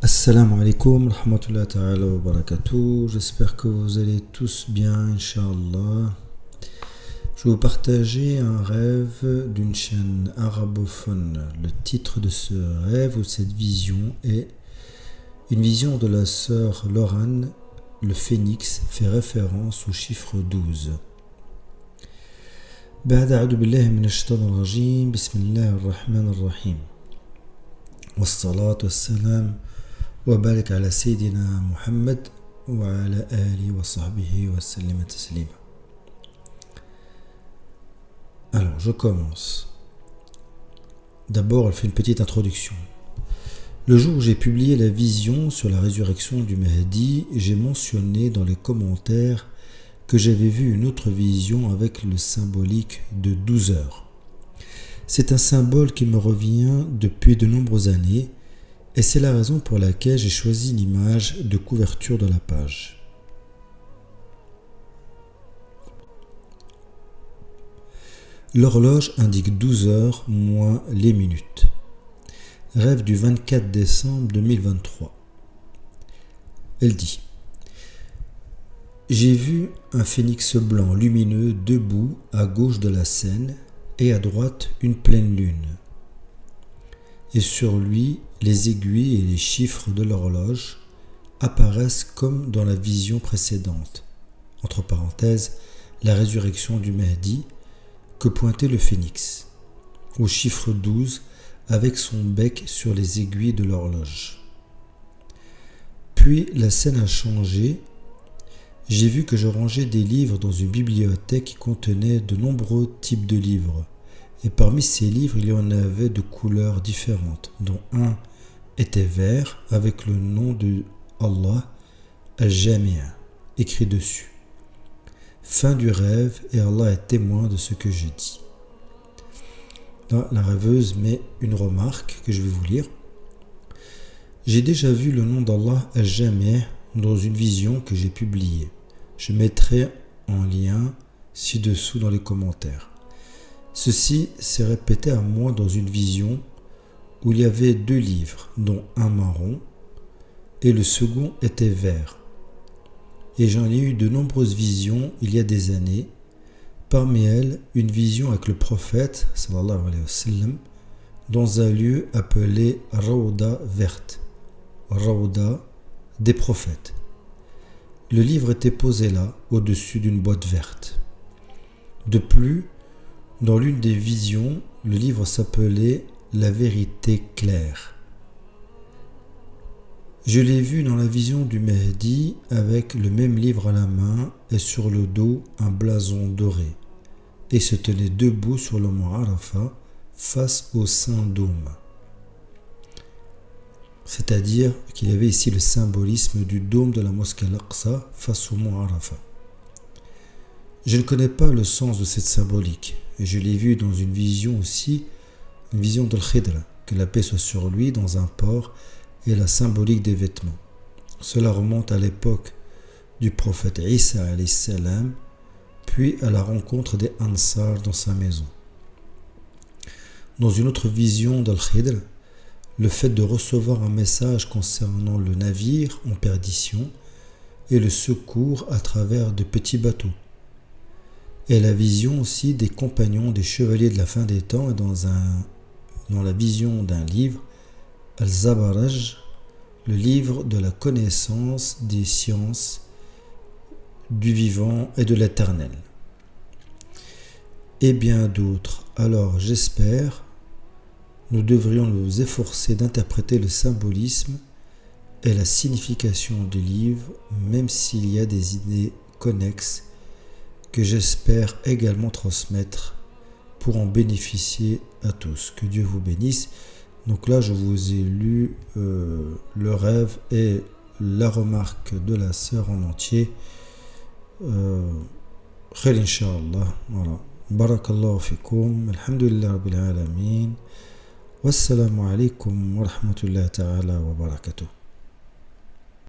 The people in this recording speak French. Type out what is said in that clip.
Assalamu alaikum, rahmatullahi ta'ala wa barakatuh. J'espère que vous allez tous bien, Inch'Allah. Je vais vous partager un rêve d'une chaîne arabophone. Le titre de ce rêve ou cette vision est une vision de la sœur Lorane. Le phénix fait référence au chiffre 12. بعد أعوذ بالله من الشيطان الرجيم بسم الله الرحمن الرحيم والصلاة والسلام وبارك على سيدنا محمد وعلى آله وصحبه وسلم تسليما. Alors, je commence. D'abord, elle fait une petite introduction. Le jour où j'ai publié la vision sur la résurrection du Mahdi, j'ai mentionné dans les commentaires que j'avais vu une autre vision avec le symbolique de 12 heures. C'est un symbole qui me revient depuis de nombreuses années et c'est la raison pour laquelle j'ai choisi l'image de couverture de la page. L'horloge indique 12 heures moins les minutes. Rêve du 24 décembre 2023. Elle dit: j'ai vu un phénix blanc lumineux debout à gauche de la scène et à droite une pleine lune. Et sur lui, les aiguilles et les chiffres de l'horloge apparaissent comme dans la vision précédente. Entre parenthèses, la résurrection du Mahdi que pointait le phénix, au chiffre 12 avec son bec sur les aiguilles de l'horloge. Puis la scène a changé. J'ai vu que je rangeais des livres dans une bibliothèque qui contenait de nombreux types de livres. Et parmi ces livres, il y en avait de couleurs différentes, dont un était vert avec le nom de Allah Al-Jami'a écrit dessus. Fin du rêve et Allah est témoin de ce que je dis. Là, la rêveuse met une remarque que je vais vous lire. J'ai déjà vu le nom d'Allah Al-Jami'a dans une vision que j'ai publiée. Je mettrai en lien ci-dessous dans les commentaires. Ceci s'est répété à moi dans une vision où il y avait 2 livres, dont un marron et le second était vert. Et j'en ai eu de nombreuses visions il y a des années. Parmi elles, une vision avec le prophète, sallallahu alayhi wa sallam, dans un lieu appelé Rawda verte. Rawda des prophètes. Le livre était posé là, au-dessus d'une boîte verte. De plus, dans l'une des visions, le livre s'appelait « La vérité claire ». Je l'ai vu dans la vision du Mahdi avec le même livre à la main et sur le dos un blason doré, et se tenait debout sur le mont Arafat face au Saint Dôme. C'est-à-dire qu'il y avait ici le symbolisme du dôme de la mosquée Al-Aqsa face au mont Arafat. Je ne connais pas le sens de cette symbolique, et je l'ai vu dans une vision aussi, une vision d'Al-Khidr, que la paix soit sur lui dans un port, et la symbolique des vêtements. Cela remonte à l'époque du prophète Isa alayhi salam, puis à la rencontre des Ansar dans sa maison. Dans une autre vision d'Al-Khidr, le fait de recevoir un message concernant le navire en perdition et le secours à travers de petits bateaux. Et la vision aussi des compagnons des chevaliers de la fin des temps et dans la vision d'un livre, Al-Zabaraj, le livre de la connaissance des sciences du vivant et de l'éternel. Et bien d'autres. Alors j'espère nous devrions nous efforcer d'interpréter le symbolisme et la signification du livre, même s'il y a des idées connexes que j'espère également transmettre pour en bénéficier à tous. Que Dieu vous bénisse. Donc là, je vous ai lu le rêve et la remarque de la sœur en entier. Khair Inch'Allah. Voilà. Barakallahu fikum. Alhamdulillah Rabbil Alamin. Wassalamu alaikum wa rahmatullahi ta'ala wa barakatuh.